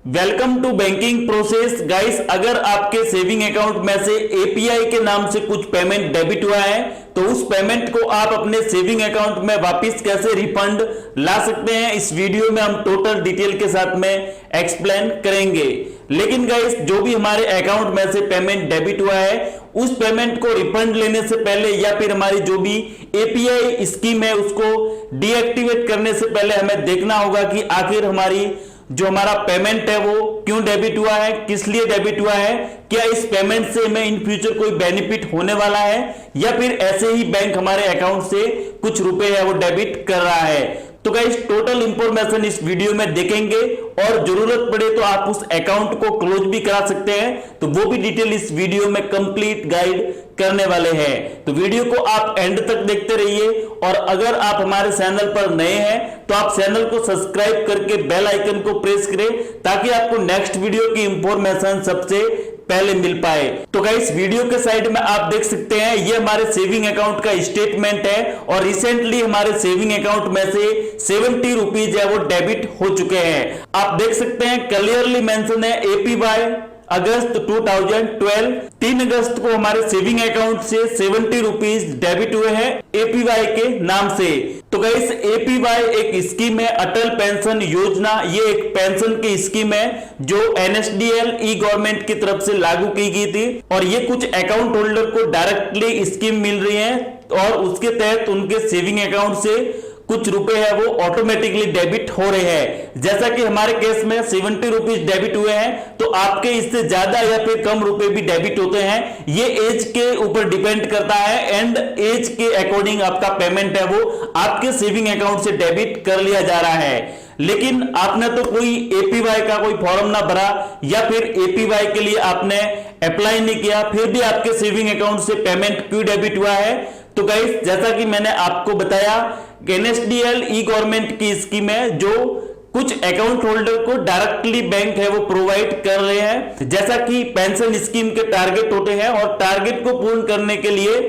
Welcome to banking process guys. अगर आपके saving account में से एपीआई के नाम से कुछ पेमेंट डेबिट हुआ है तो उस पेमेंट को आप अपने सेविंग अकाउंट में वापस कैसे रिफंड ला सकते हैं, इस वीडियो में हम टोटल डिटेल के साथ में एक्सप्लेन करेंगे। लेकिन गाइस, जो भी हमारे अकाउंट में से पेमेंट डेबिट हुआ है उस पेमेंट को रिफंड लेने से पहले या फिर हमारी जो भी एपीआई स्कीम है उसको डीएक्टिवेट करने से पहले हमें देखना होगा कि आखिर हमारा पेमेंट है वो क्यों डेबिट हुआ है, किस लिए डेबिट हुआ है, क्या इस पेमेंट से हमें इन फ्यूचर कोई बेनिफिट होने वाला है या फिर ऐसे ही बैंक हमारे अकाउंट से कुछ रुपए है वो डेबिट कर रहा है। तो गाइस, टोटल इंफॉर्मेशन इस वीडियो में देखेंगे और जरूरत पड़े तो आप उस अकाउंट को क्लोज भी करा सकते हैं, तो वो भी डिटेल इस वीडियो में कंप्लीट गाइड करने वाले हैं। तो वीडियो को आप एंड तक देखते रहिए और अगर आप हमारे चैनल पर नए हैं तो आप चैनल को सब्सक्राइब करके बेल आइकन को प्रेस करें ताकि आपको नेक्स्ट वीडियो की इंफॉर्मेशन सबसे पहले मिल पाए। तो गाइस, वीडियो के साइड में आप देख सकते हैं ये हमारे सेविंग अकाउंट का स्टेटमेंट है और रिसेंटली हमारे सेविंग अकाउंट में से 70 रुपीज है वो डेबिट हो चुके हैं। आप देख सकते हैं क्लियरली मेंशन है एपीवाई अगस्त 2012। 3 अगस्त को हमारे सेविंग अकाउंट से 70 रुपीज डेबिट हुए हैं एपीवाई के नाम से। तो गाइस, एपीवाई एक स्कीम है, अटल पेंशन योजना। ये एक पेंशन की स्कीम है जो एनएसडीएल ई गवर्नमेंट की तरफ से लागू की गई थी और ये कुछ अकाउंट होल्डर को डायरेक्टली स्कीम मिल रही है और उसके तहत उनके सेविंग अकाउंट से कुछ रुपए है वो ऑटोमेटिकली डेबिट हो रहे हैं। जैसा कि हमारे केस में 70 रुपीज डेबिट हुए हैं तो आपके इससे ज्यादा या फिर कम रुपए भी डेबिट होते हैं। ये एज के ऊपर डिपेंड करता है एंड एज के अकॉर्डिंग आपका पेमेंट है वो आपके सेविंग अकाउंट से डेबिट कर लिया जा रहा है। लेकिन आपने तो कोई एपीवाई का कोई फॉर्म ना भरा या फिर एपीवाई के लिए आपने अप्लाई नहीं किया, फिर भी आपके सेविंग अकाउंट से पेमेंट क्यों डेबिट हुआ है? तो गाइस, जैसा कि मैंने आपको बताया, एनएसडीएल ई गवर्नमेंट की स्कीम है जो कुछ अकाउंट होल्डर को डायरेक्टली बैंक है वो प्रोवाइड कर रहे हैं। जैसा कि पेंशन स्कीम के टारगेट होते हैं और टारगेट को पूर्ण करने के लिए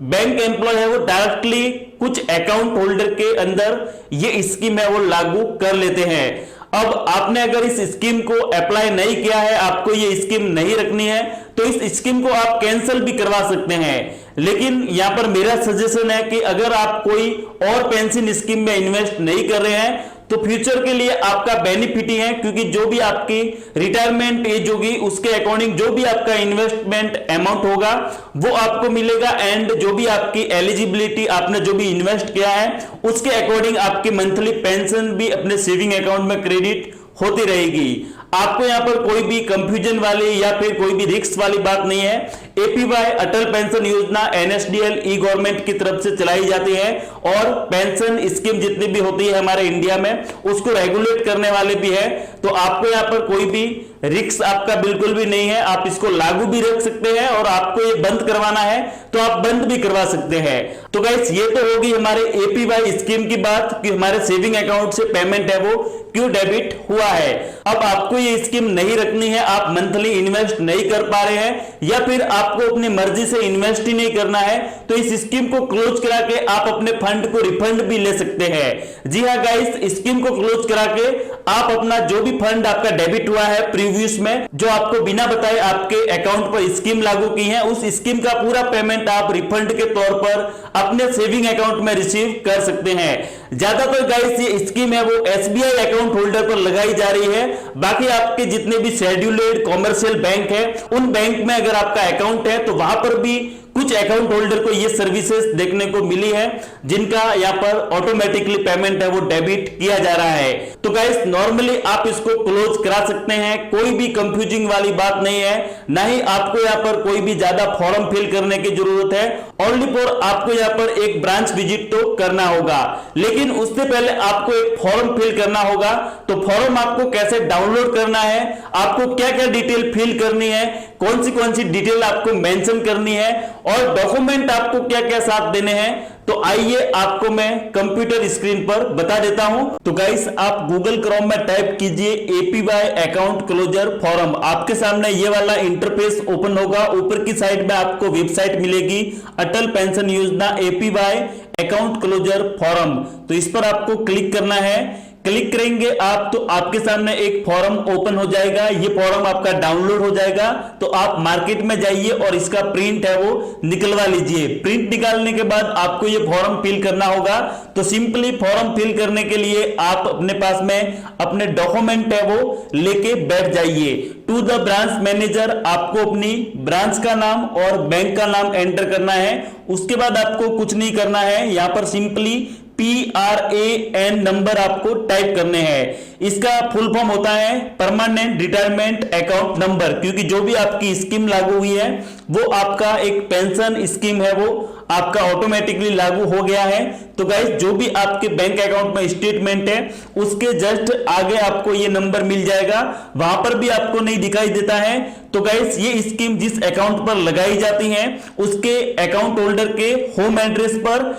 बैंक एम्प्लॉय है वो डायरेक्टली कुछ अकाउंट होल्डर के अंदर ये स्कीम है वो लागू कर लेते हैं। अब आपने अगर इस स्कीम को अप्लाई नहीं किया है, आपको ये स्कीम नहीं रखनी है, तो इस स्कीम को आप कैंसिल भी करवा सकते हैं। लेकिन यहां पर मेरा सजेशन है कि अगर आप कोई और पेंशन स्कीम में इन्वेस्ट नहीं कर रहे हैं तो फ्यूचर के लिए आपका बेनिफिट ही है, क्योंकि जो भी आपकी रिटायरमेंट एज होगी उसके अकॉर्डिंग जो भी आपका इन्वेस्टमेंट अमाउंट होगा वो आपको मिलेगा एंड जो भी आपकी एलिजिबिलिटी आपने जो भी इन्वेस्ट किया है उसके अकॉर्डिंग आपकी मंथली पेंशन भी अपने सेविंग अकाउंट में क्रेडिट होती रहेगी। आपको यहां पर कोई भी कंफ्यूजन वाली या फिर कोई भी रिस्क वाली बात नहीं है। एपीवाई अटल पेंशन योजना एनएसडीएल ई गवर्नमेंट की तरफ से चलाई जाती है और पेंशन स्कीम जितनी भी होती है हमारे इंडिया में उसको रेगुलेट करने वाले भी है। तो आपको यहां पर कोई भी रिस्क आपका बिल्कुल भी नहीं है, आप इसको लागू भी रख सकते हैं और आपको ये बंद करवाना है तो आप बंद भी करवा सकते हैं। तो गाइस, ये तो होगी हमारे एपीवाई स्कीम की बात कि हमारे सेविंग अकाउंट से पेमेंट है वो क्यों डेबिट हुआ है। अब आपको ये स्कीम नहीं रखनी है, आप मंथली इन्वेस्ट नहीं कर पा रहे हैं या फिर आपको अपनी मर्जी से इन्वेस्ट ही नहीं करना है, तो इस स्कीम को क्लोज करा के आप अपने फंड को रिफंड भी ले सकते हैं। जी हाँ गाइस, स्कीम को क्लोज करा के आप अपना जो भी फंड आपका डेबिट हुआ है प्रीवियस में, जो आपको बिना बताए आपके अकाउंट पर स्कीम लागू की है, उस स्कीम का पूरा पेमेंट आप रिफंड के तौर पर अपने सेविंग अकाउंट में रिसीव कर सकते हैं। ज्यादातर गाइस ये स्कीम है वो एसबीआई अकाउंट होल्डर पर लगाई जा रही है। बाकी आपके जितने भी शेड्यूल्ड कॉमर्शियल बैंक है उन बैंक में अगर आपका अकाउंट है तो वहां पर भी कुछ अकाउंट होल्डर को ये सर्विसेज देखने को मिली है जिनका यहाँ पर ऑटोमेटिकली पेमेंट है वो डेबिट किया जा रहा है। तो गाइस, नॉर्मली आप इसको क्लोज करा सकते हैं, कोई भी कंफ्यूजिंग वाली बात नहीं है, ना ही आपको यहाँ पर कोई भी ज्यादा फॉर्म फिल करने की जरूरत है। ओनली फॉर आपको यहाँ पर एक ब्रांच विजिट तो करना होगा, लेकिन उससे पहले आपको एक फॉर्म फिल करना होगा। तो फॉर्म आपको कैसे डाउनलोड करना है, आपको क्या क्या डिटेल फिल करनी है, कौन सी डिटेल आपको मेंशन करनी है और डॉक्यूमेंट आपको क्या क्या साथ देने हैं, तो आइए आपको मैं कंप्यूटर स्क्रीन पर बता देता हूं। तो गाइस, आप गूगल क्रोम में टाइप कीजिए एपीवाई अकाउंट क्लोजर फॉर्म, आपके सामने ये वाला इंटरफेस ओपन होगा। ऊपर की साइड में आपको वेबसाइट मिलेगी अटल पेंशन योजना एपीवाई अकाउंट क्लोजर फॉर्म, तो इस पर आपको क्लिक करना है। क्लिक करेंगे आप तो आपके सामने एक फॉर्म ओपन हो जाएगा। ये फॉर्म आपका डाउनलोड हो जाएगा, तो आप मार्केट में जाइए और इसका प्रिंट है वो निकलवा लीजिए। प्रिंट निकालने के बाद आपको ये फॉर्म फिल करना होगा। तो सिंपली फॉर्म फिल करने के लिए आप अपने पास में अपने डॉक्यूमेंट है वो लेके बैठ जाइए। टू द ब्रांच मैनेजर, आपको अपनी ब्रांच का नाम और बैंक का नाम एंटर करना है। उसके बाद आपको कुछ नहीं करना है, यहां पर सिंपली PRAN नंबर आपको टाइप करने हैं। इसका फुल फॉर्म होता है परमानेंट रिटायरमेंट अकाउंट नंबर, क्योंकि जो भी आपकी स्कीम लागू हुई है वो आपका एक पेंशन स्कीम है, वो आपका ऑटोमेटिकली लागू हो गया है। तो गाइस, जो भी आपके बैंक अकाउंट में स्टेटमेंट है उसके जस्ट आगे आपको ये नंबर मिल जाएगा, वहां पर भी आपको नहीं दिखाई देता है। तो गाइस, ये स्कीम जिस अकाउंट पर लगाई जाती है उसके अकाउंट होल्डर के होम एड्रेस पर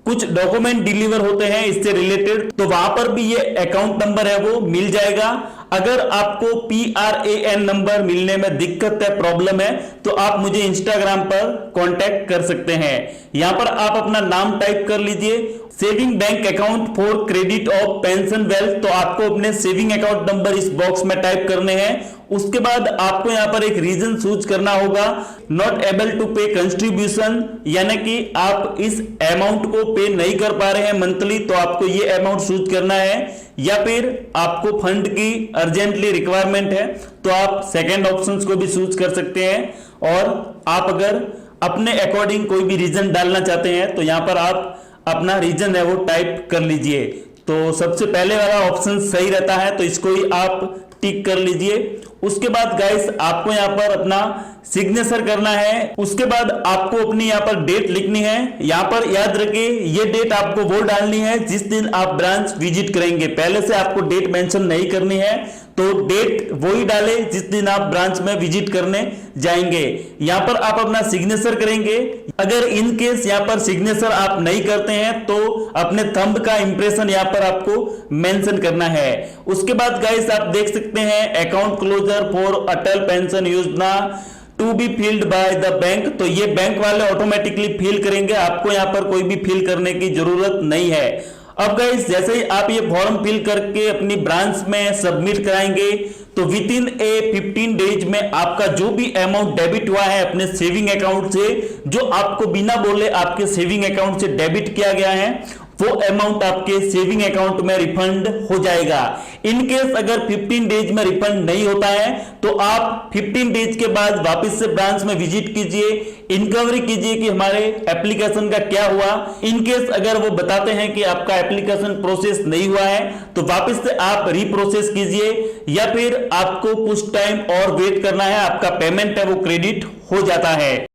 कुछ डॉक्यूमेंट डिलीवर होते हैं इससे रिलेटेड, तो वहां पर भी ये अकाउंट नंबर है वो मिल जाएगा। अगर आपको PRAN नंबर मिलने में दिक्कत है, प्रॉब्लम है, तो आप मुझे इंस्टाग्राम पर कांटेक्ट कर सकते हैं। यहां पर आप अपना नाम टाइप कर लीजिए, saving bank account for credit of pension wealth, तो आपको अपने सेविंग अकाउंट नंबर इस बॉक्स में टाइप करने हैं। उसके बाद आपको यहां पर एक रीजन चूज करना होगा, नॉट एबल टू पे कंट्रीब्यूशन, यानी कि आप इस अमाउंट को पे नहीं कर पा रहे हैं मंथली, तो आपको ये अमाउंट चूज करना है। या फिर आपको फंड की अर्जेंटली रिक्वायरमेंट है तो आप सेकंड ऑप्शन को भी चूज कर सकते हैं। और आप अगर अपने अकॉर्डिंग कोई भी रीजन डालना चाहते हैं तो यहां पर आप अपना रीजन है वो टाइप कर लीजिए। तो सबसे पहले वाला ऑप्शन सही रहता है, तो इसको ही आप टिक कर लीजिए। उसके बाद गाइस, आपको यहां पर अपना सिग्नेचर करना है। उसके बाद आपको अपनी यहां पर डेट लिखनी है। यहां पर याद रखिए, ये डेट आपको वो डालनी है जिस दिन आप ब्रांच विजिट करेंगे। पहले से आपको डेट मेंशन नहीं करनी है, तो डेट वही डाले जिस दिन आप ब्रांच में विजिट करने जाएंगे। यहां पर आप अपना सिग्नेचर करेंगे। अगर इन केस यहां पर सिग्नेचर आप नहीं करते हैं तो अपने थंब का इंप्रेशन यहां पर आपको मेंशन करना है। उसके बाद गाइस, आप देख सकते हैं account closure for Atal pension Yojana to be filled by the bank, तो ये बैंक वाले ऑटोमेटिकली फिल करेंगे, आपको यहां पर कोई भी फिल करने की जरूरत नहीं है। अब गाइस, जैसे ही आप ये फॉर्म फिल करके अपनी ब्रांच में सबमिट कराएंगे तो विद इन 15 डेज में आपका जो भी अमाउंट डेबिट हुआ है अपने सेविंग अकाउंट से, जो आपको बिना बोले आपके सेविंग अकाउंट से डेबिट किया गया है, वो अमाउंट आपके सेविंग अकाउंट में रिफंड हो जाएगा। इन केस अगर 15 डेज में रिफंड नहीं होता है तो आप 15 डेज के बाद वापस से ब्रांच में विजिट कीजिए, इंक्वायरी कीजिए कि हमारे एप्लीकेशन का क्या हुआ। इन केस अगर वो बताते हैं कि आपका एप्लीकेशन प्रोसेस नहीं हुआ है तो वापस से आप रीप्रोसेस कीजिए, या फिर आपको कुछ टाइम और वेट करना है, आपका पेमेंट है वो क्रेडिट हो जाता है।